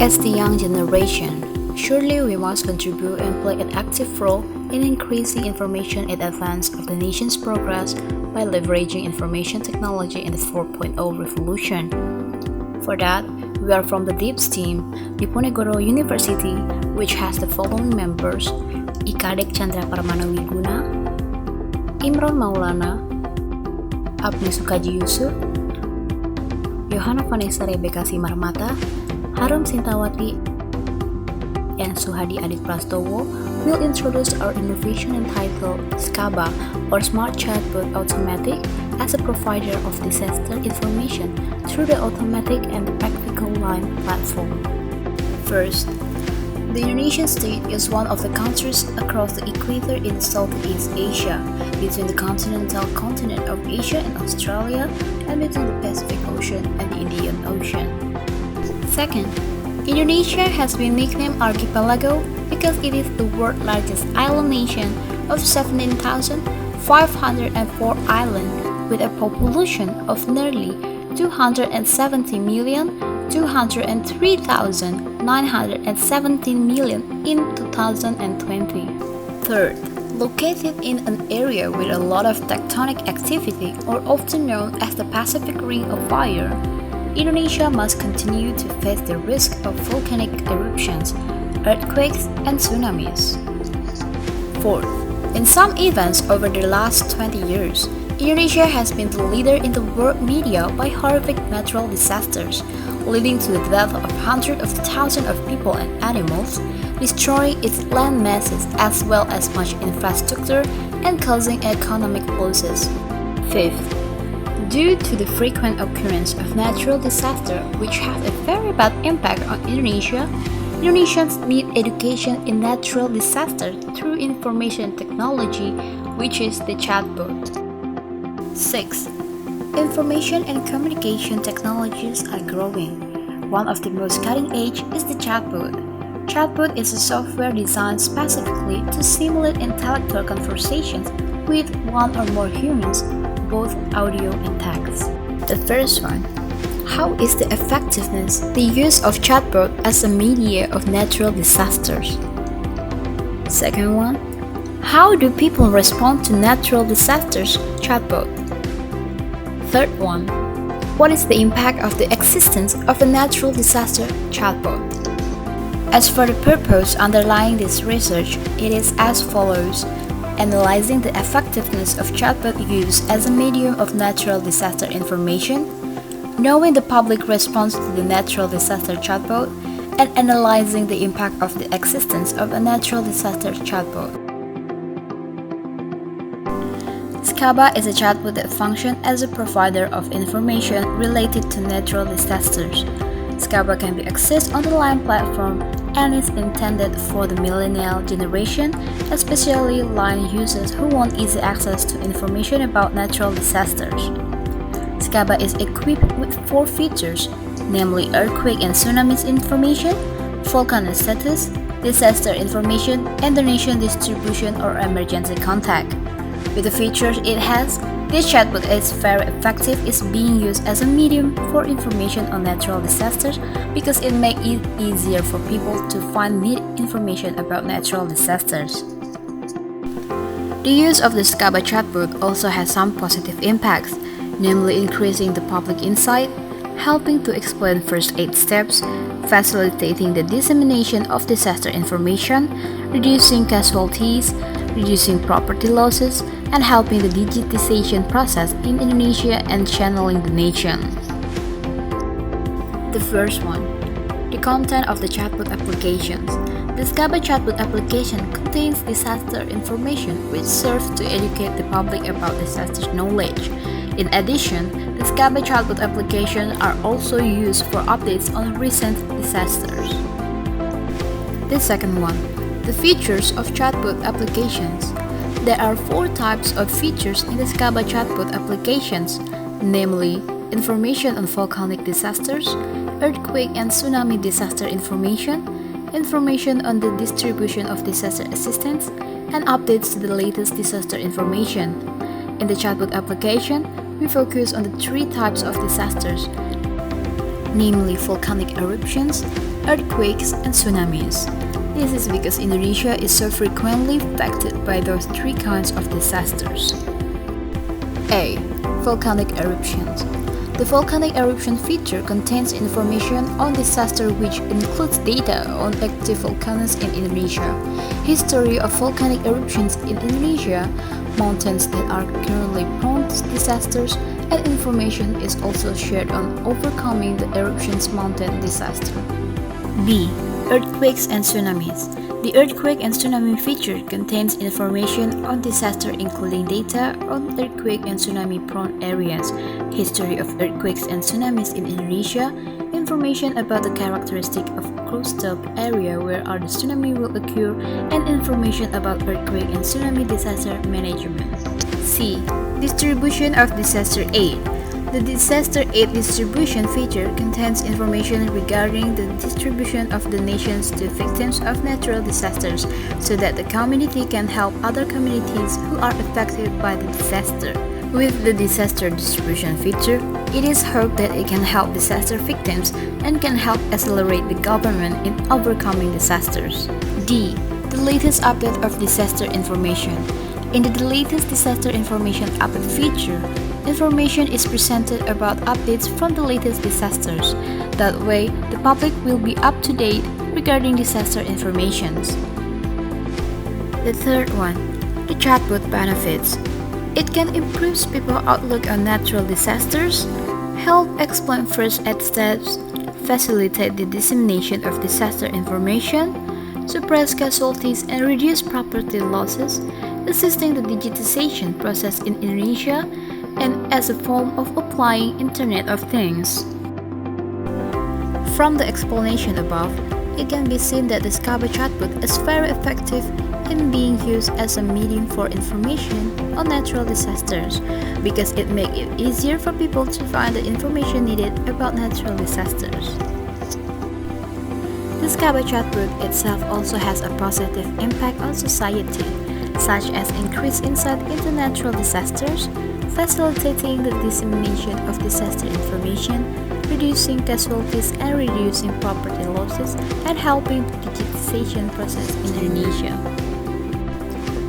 As the young generation, surely we must contribute and play an active role in increasing information in advance of the nation's progress by leveraging information technology in the 4.0 revolution. For that, we are from the DIPS team, Diponegoro University, which has the following members: Ikadek Chandra Parmana Wiguna, Imron Maulana, Abni Sukaji Yusuf, Yohana Vanessa Rebeka Simarmata, Harum Sintawati, and Suhadi Adit Prastowo will introduce our innovation entitled Scaba, or Smart Chatbot Automatic, as a provider of disaster information through the automatic and the practical line platform. First, the Indonesian state is one of the countries across the equator in Southeast Asia, between the continental continent of Asia and Australia, and between the Pacific Ocean and the Indian Ocean. Second, Indonesia has been nicknamed Archipelago because it is the world's largest island nation of 17,504 islands, with a population of nearly 270,203,917 million in 2020. Third, located in an area with a lot of tectonic activity, or often known as the Pacific Ring of Fire, Indonesia must continue to face the risk of volcanic eruptions, earthquakes, and tsunamis. Fourth, in some events over the last 20 years, Indonesia has been the leader in the world media by horrific natural disasters, leading to the death of hundreds of thousands of people and animals, destroying its land masses as well as much infrastructure and causing economic losses. Fifth, due to the frequent occurrence of natural disasters which have a very bad impact on Indonesia, Indonesians need education in natural disasters through information technology, which is the chatbot. 6. Information and communication technologies are growing. One of the most cutting edge is the chatbot. Chatbot is a software designed specifically to simulate intellectual conversations with one or more humans, both audio and text. The first one: how is the effectiveness, the use of chatbot as a media of natural disasters? Second one: how do people respond to natural disasters? Chatbot. Third one: what is the impact of the existence of a natural disaster? Chatbot. As for the purpose underlying this research, it is as follows: analyzing the effectiveness of chatbot use as a medium of natural disaster information, knowing the public response to the natural disaster chatbot, and analyzing the impact of the existence of a natural disaster chatbot. Scaba is a chatbot that functions as a provider of information related to natural disasters. Scaba can be accessed on the Line platform and is intended for the millennial generation, especially Line users who want easy access to information about natural disasters. Scaba is equipped with 4 features, namely earthquake and tsunamis information, volcano status, disaster information, and donation distribution or emergency contact. With the features it has, this chatbot is very effective. It's being used as a medium for information on natural disasters because it makes it easier for people to find needed information about natural disasters. The use of the Scaba chatbot also has some positive impacts, namely increasing the public insight, helping to explain first aid steps, facilitating the dissemination of disaster information, reducing casualties, reducing property losses, and helping the digitization process in Indonesia and channeling the nation. The first one: the content of the chatbot applications. The Scaba chatbot application contains disaster information which serves to educate the public about disaster knowledge. In addition, the Scaba chatbot applications are also used for updates on recent disasters. The second one: the features of chatbot applications. There are 4 types of features in the Scaba chatbot applications, namely information on volcanic disasters, earthquake and tsunami disaster information, information on the distribution of disaster assistance, and updates to the latest disaster information. In the chatbot application, we focus on the 3 types of disasters, namely volcanic eruptions, earthquakes, and tsunamis. This is because Indonesia is so frequently affected by those three kinds of disasters. A. Volcanic eruptions. The volcanic eruption feature contains information on disaster which includes data on active volcanoes in Indonesia, history of volcanic eruptions in Indonesia, mountains that are currently prone to disasters, and information is also shared on overcoming the eruption's mountain disaster. B. Earthquakes and tsunamis. The earthquake and tsunami feature contains information on disaster including data on earthquake and tsunami-prone areas, history of earthquakes and tsunamis in Indonesia, information about the characteristic of coastal area where the tsunami will occur, and information about earthquake and tsunami disaster management. C. Distribution of disaster aid. The disaster aid distribution feature contains information regarding the distribution of donations to victims of natural disasters so that the community can help other communities who are affected by the disaster. With the disaster distribution feature, it is hoped that it can help disaster victims and can help accelerate the government in overcoming disasters. D. The latest update of disaster information. In the latest disaster information update feature, information is presented about updates from the latest disasters. That way, the public will be up to date regarding disaster informations. The third one, the chatbot benefits. It can improve people's outlook on natural disasters, help explain first aid steps, facilitate the dissemination of disaster information, suppress casualties and reduce property losses, assisting the digitization process in Indonesia, and as a form of applying Internet of Things. From the explanation above, it can be seen that the Scaba chatbot is very effective in being used as a medium for information on natural disasters because it makes it easier for people to find the information needed about natural disasters. The Scaba chatbot itself also has a positive impact on society, such as increased insight into natural disasters, facilitating the dissemination of disaster information, reducing casualties and reducing property losses, and helping the digitization process in Indonesia.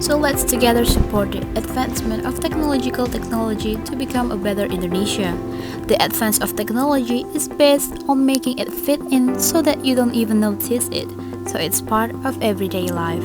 So let's together support the advancement of technology to become a better Indonesia. The advance of technology is based on making it fit in so that you don't even notice it, so it's part of everyday life.